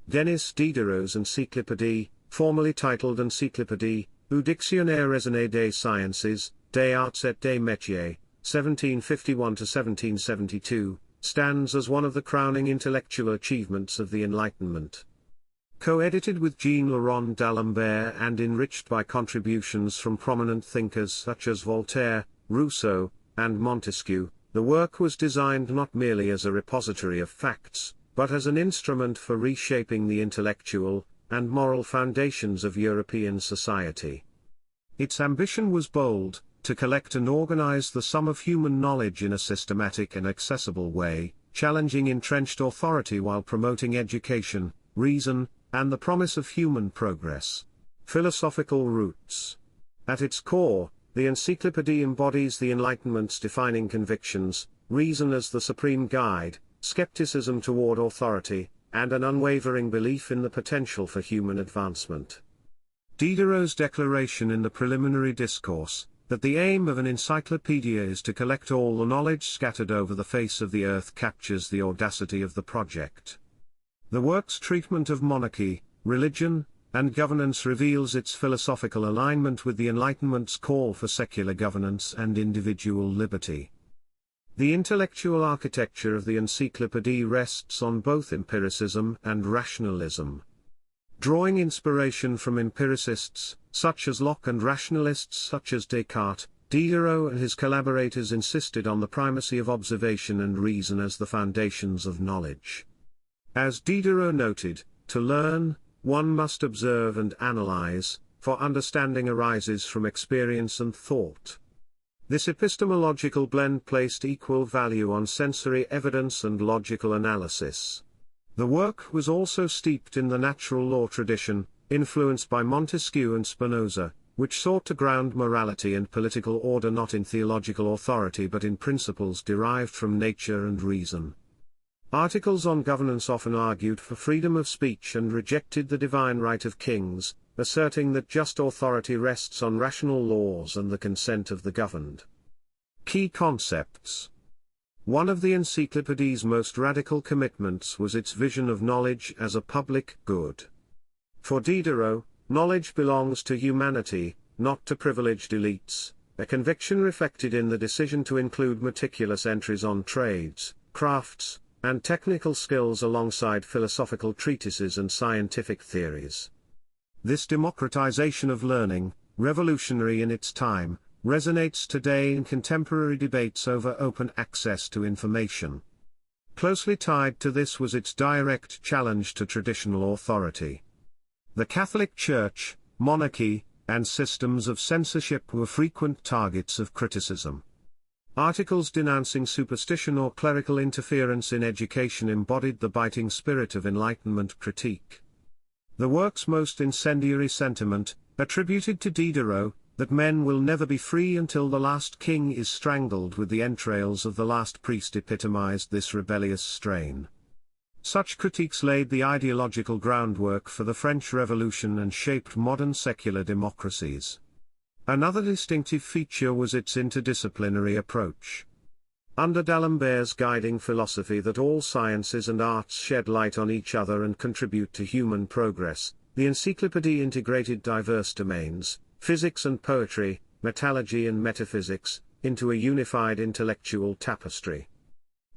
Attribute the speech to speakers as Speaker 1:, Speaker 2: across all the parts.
Speaker 1: Denis Diderot's Encyclopédie, formerly titled Encyclopédie, ou Dictionnaire raisonné des sciences, des arts et des métiers, 1751–1772, stands as one of the crowning intellectual achievements of the Enlightenment. Co-edited with Jean-Laurent d'Alembert and enriched by contributions from prominent thinkers such as Voltaire, Rousseau, and Montesquieu, the work was designed not merely as a repository of facts, but as an instrument for reshaping the intellectual and moral foundations of European society. Its ambition was bold: to collect and organize the sum of human knowledge in a systematic and accessible way, challenging entrenched authority while promoting education, reason, and the promise of human progress. Philosophical roots. At its core, the Encyclopédie embodies the Enlightenment's defining convictions: reason as the supreme guide, skepticism toward authority, and an unwavering belief in the potential for human advancement. Diderot's declaration in the preliminary discourse, that the aim of an encyclopedia is to collect all the knowledge scattered over the face of the earth, captures the audacity of the project. The work's treatment of monarchy, religion, and governance reveals its philosophical alignment with the Enlightenment's call for secular governance and individual liberty. The intellectual architecture of the Encyclopédie rests on both empiricism and rationalism. Drawing inspiration from empiricists, such as Locke, and rationalists such as Descartes, Diderot and his collaborators insisted on the primacy of observation and reason as the foundations of knowledge. As Diderot noted, to learn, one must observe and analyze, for understanding arises from experience and thought. This epistemological blend placed equal value on sensory evidence and logical analysis. The work was also steeped in the natural law tradition, influenced by Montesquieu and Spinoza, which sought to ground morality and political order not in theological authority but in principles derived from nature and reason. Articles on governance often argued for freedom of speech and rejected the divine right of kings, asserting that just authority rests on rational laws and the consent of the governed. Key concepts. One of the Encyclopédie's most radical commitments was its vision of knowledge as a public good. For Diderot, knowledge belongs to humanity, not to privileged elites, a conviction reflected in the decision to include meticulous entries on trades, crafts, and technical skills alongside philosophical treatises and scientific theories. This democratization of learning, revolutionary in its time, resonates today in contemporary debates over open access to information. Closely tied to this was its direct challenge to traditional authority. The Catholic Church, monarchy, and systems of censorship were frequent targets of criticism. Articles denouncing superstition or clerical interference in education embodied the biting spirit of Enlightenment critique. The work's most incendiary sentiment, attributed to Diderot, that men will never be free until the last king is strangled with the entrails of the last priest, epitomized this rebellious strain. Such critiques laid the ideological groundwork for the French Revolution and shaped modern secular democracies. Another distinctive feature was its interdisciplinary approach. Under d'Alembert's guiding philosophy that all sciences and arts shed light on each other and contribute to human progress, the Encyclopédie integrated diverse domains, physics and poetry, metallurgy and metaphysics, into a unified intellectual tapestry.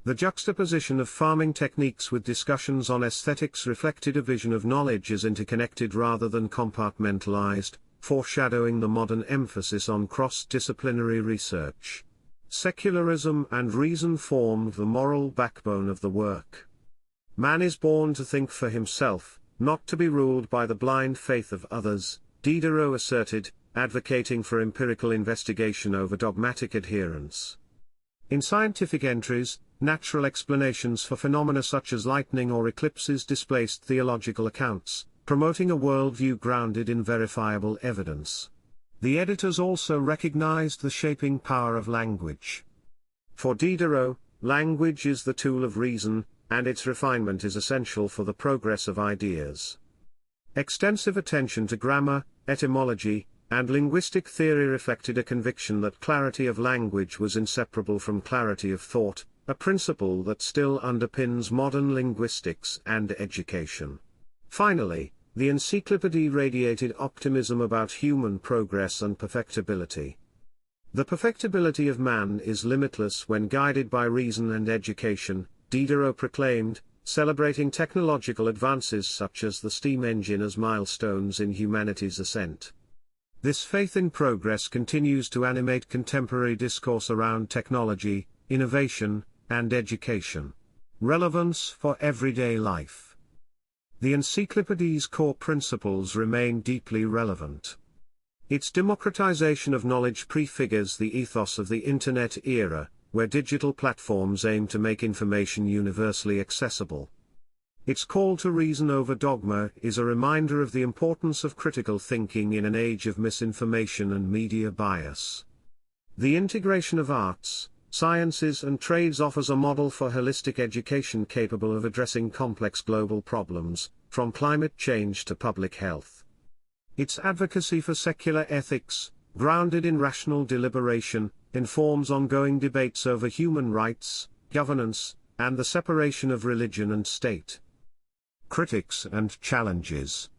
Speaker 1: The juxtaposition of farming techniques with discussions on aesthetics reflected a vision of knowledge as interconnected rather than compartmentalized, foreshadowing the modern emphasis on cross-disciplinary research. Secularism and reason formed the moral backbone of the work. Man is born to think for himself, not to be ruled by the blind faith of others, Diderot asserted, advocating for empirical investigation over dogmatic adherence. In scientific entries, natural explanations for phenomena such as lightning or eclipses displaced theological accounts, promoting a worldview grounded in verifiable evidence. The editors also recognized the shaping power of language. For Diderot, language is the tool of reason, and its refinement is essential for the progress of ideas. Extensive attention to grammar, etymology, and linguistic theory reflected a conviction that clarity of language was inseparable from clarity of thought, a principle that still underpins modern linguistics and education. Finally, the Encyclopédie radiated optimism about human progress and perfectibility. The perfectibility of man is limitless when guided by reason and education, Diderot proclaimed, celebrating technological advances such as the steam engine as milestones in humanity's ascent. This faith in progress continues to animate contemporary discourse around technology, innovation, and education. Relevance for everyday life. The Encyclopédie's core principles remain deeply relevant. Its democratization of knowledge prefigures the ethos of the Internet era, where digital platforms aim to make information universally accessible. Its call to reason over dogma is a reminder of the importance of critical thinking in an age of misinformation and media bias. The integration of arts, sciences and trades offers a model for holistic education capable of addressing complex global problems, from climate change to public health. Its advocacy for secular ethics, grounded in rational deliberation, informs ongoing debates over human rights, governance, and the separation of religion and state. Critics and challenges.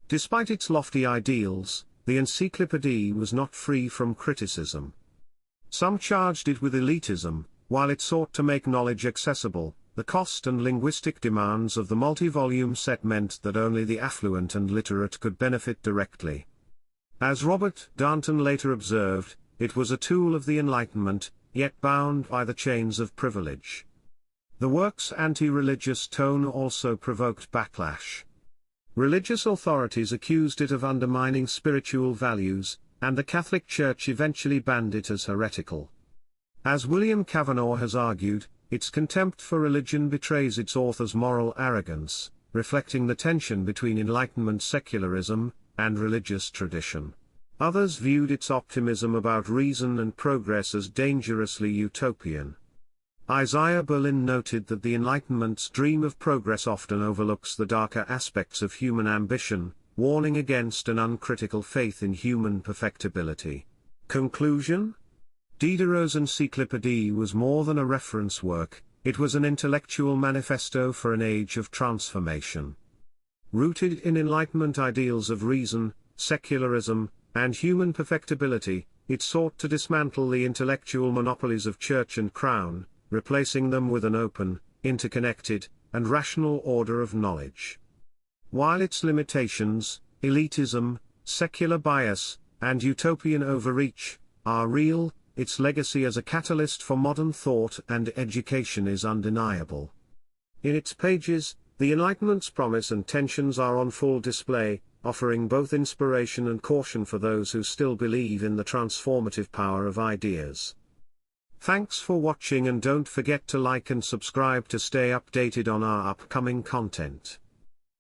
Speaker 1: Despite its lofty ideals, the Encyclopédie was not free from criticism. Some charged it with elitism, while it sought to make knowledge accessible. The cost and linguistic demands of the multi-volume set meant that only the affluent and literate could benefit directly. As Robert Darnton later observed, it was a tool of the Enlightenment, yet bound by the chains of privilege. The work's anti-religious tone also provoked backlash. Religious authorities accused it of undermining spiritual values, and the Catholic Church eventually banned it as heretical. As William Cavanaugh has argued, its contempt for religion betrays its author's moral arrogance, reflecting the tension between Enlightenment secularism and religious tradition. Others viewed its optimism about reason and progress as dangerously utopian. Isaiah Berlin noted that the Enlightenment's dream of progress often overlooks the darker aspects of human ambition, warning against an uncritical faith in human perfectibility. Conclusion? Diderot's Encyclopédie was more than a reference work, it was an intellectual manifesto for an age of transformation. Rooted in Enlightenment ideals of reason, secularism, and human perfectibility, it sought to dismantle the intellectual monopolies of church and crown, replacing them with an open, interconnected, and rational order of knowledge. While its limitations, elitism, secular bias, and utopian overreach, are real, its legacy as a catalyst for modern thought and education is undeniable. In its pages, the Enlightenment's promise and tensions are on full display, offering both inspiration and caution for those who still believe in the transformative power of ideas. Thanks for watching, and don't forget to like and subscribe to stay updated on our upcoming content.